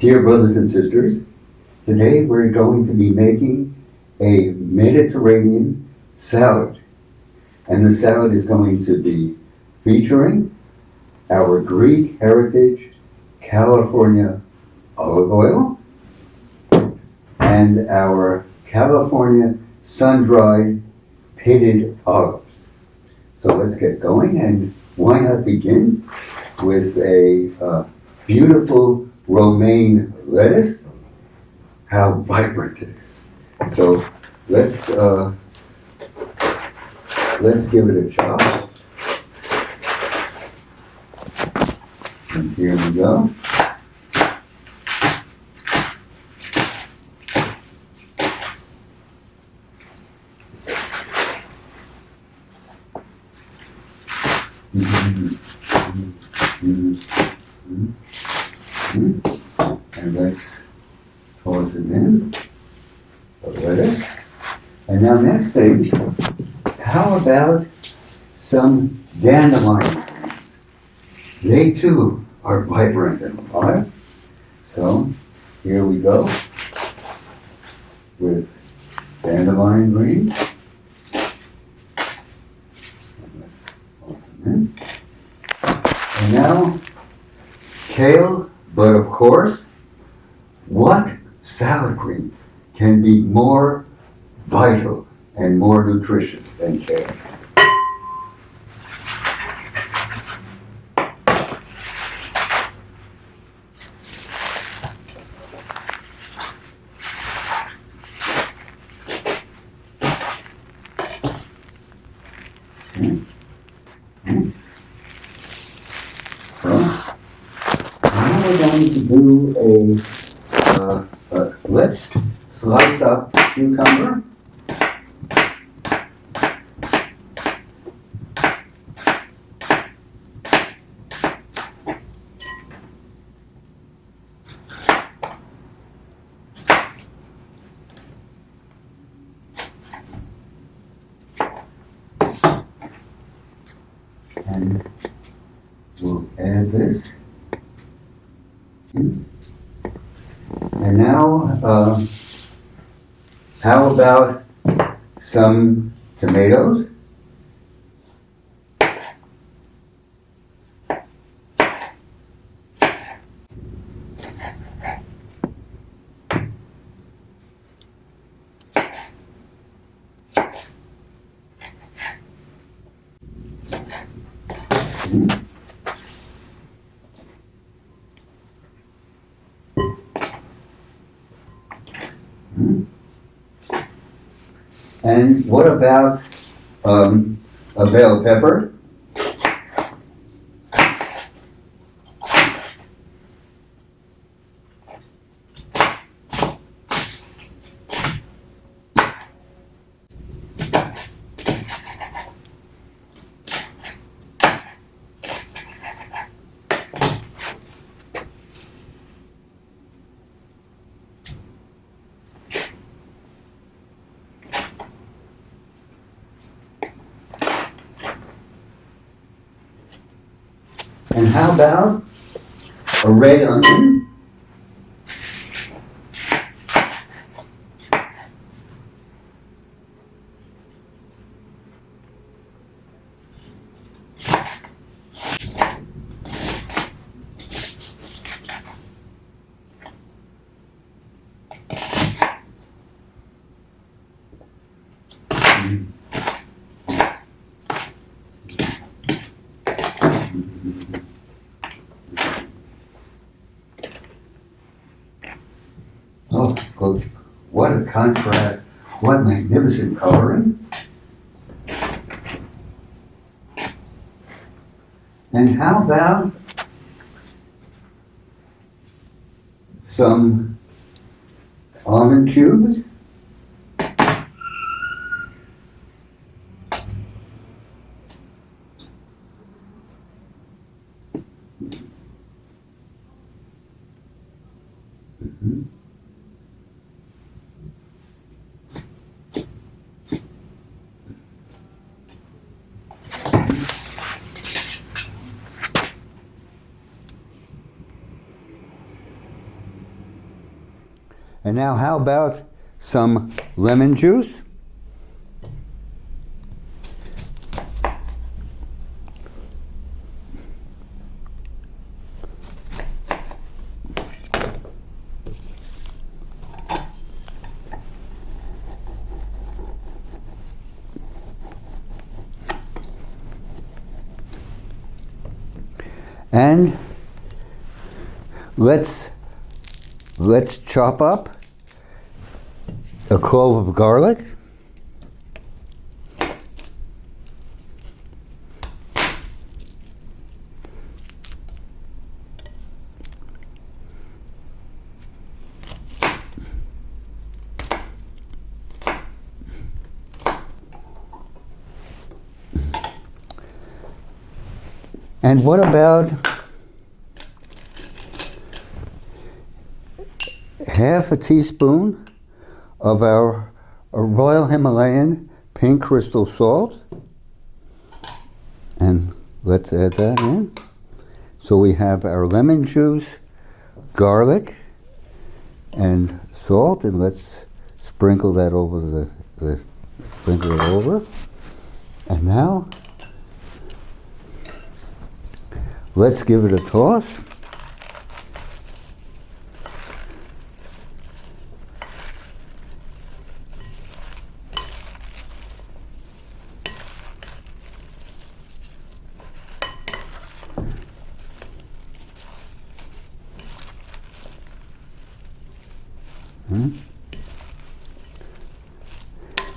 Dear brothers and sisters, today we're going to be making a Mediterranean salad. And the salad is going to be featuring our Greek heritage California olive oil and our California sun-dried pitted olives. So let's get going, and why not begin with a beautiful romaine lettuce. How vibrant it is. So let's give it a chop. And here we go. And let's toss it in, the lettuce. And now next thing, how about some dandelion? They too are vibrant and alive. So here we go with dandelion green. And now kale, but of course, what salad green can be more vital and more nutritious than kale? We're going to do let's slice up cucumber. And we'll add this. And now, how about some tomatoes? And what about a bell pepper? And how about a red onion? Oh, what a contrast, what magnificent coloring. And how about some almond cubes? And now how about some lemon juice? And let's chop up a clove of garlic. And what about half a teaspoon of our Royal Himalayan pink crystal salt? And let's add that in. So we have our lemon juice, garlic, and salt, and let's sprinkle that over sprinkle it over. And now let's give it a toss.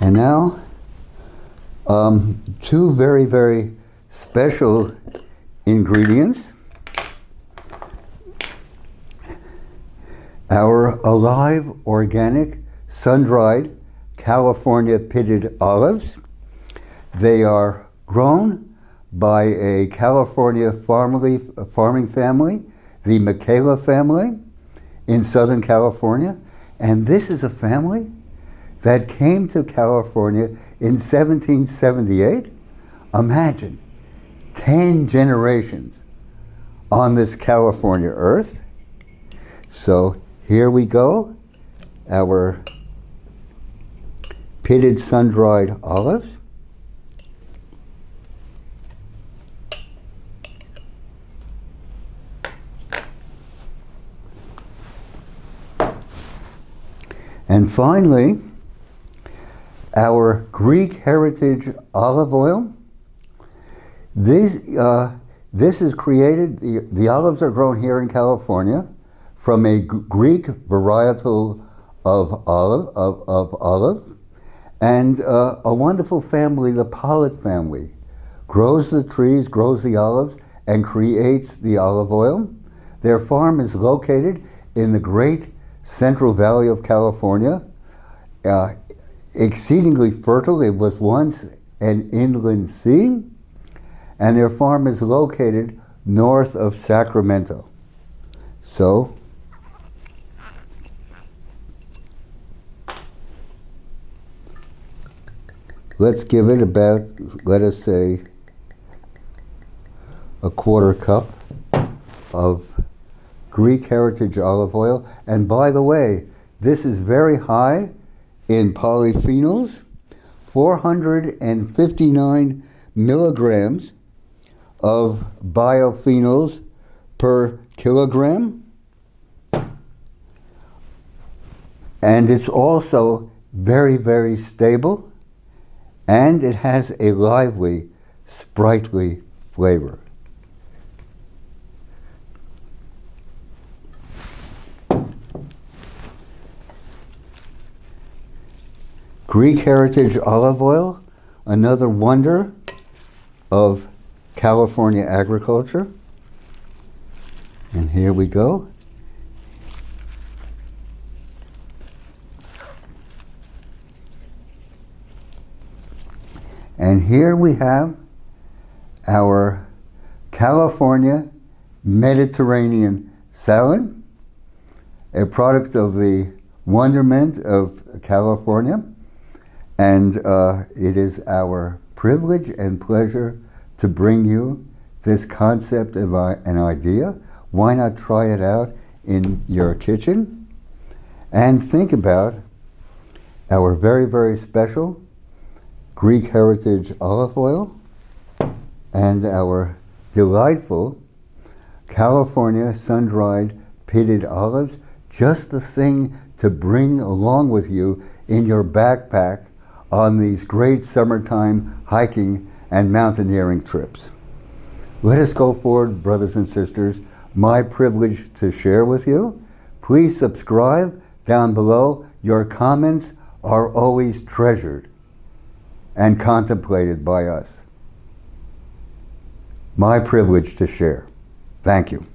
And now, two very, very special ingredients. Our alive, organic, sun-dried California pitted olives. They are grown by a California farming family, the Michaela family in Southern California. And this is a family that came to California in 1778. Imagine 10 generations on this California earth. So here we go, our pitted sun-dried olives. And finally, our Greek heritage olive oil. This is created, the olives are grown here in California from a Greek varietal of olive, and a wonderful family, the Pollitt family, grows the trees, grows the olives, and creates the olive oil. Their farm is located in the great Central Valley of California, exceedingly fertile. It was once an inland sea, and their farm is located north of Sacramento. So, let's give it about, let us say, a quarter cup of Greek heritage olive oil. And by the way, this is very high in polyphenols, 459 milligrams of biophenols per kilogram. And it's also very, very stable, and it has a lively, sprightly flavor. Greek heritage olive oil, another wonder of California agriculture. And here we go. And here we have our California Mediterranean salad, a product of the wonderment of California. And it is our privilege and pleasure to bring you this concept of an idea. Why not try it out in your kitchen? and think about our very, very special Greek heritage olive oil and our delightful California sun-dried pitted olives, just the thing to bring along with you in your backpack on these great summertime hiking and mountaineering trips. Let us go forward, brothers and sisters. My privilege to share with you. Please subscribe down below. Your comments are always treasured and contemplated by us. My privilege to share. Thank you.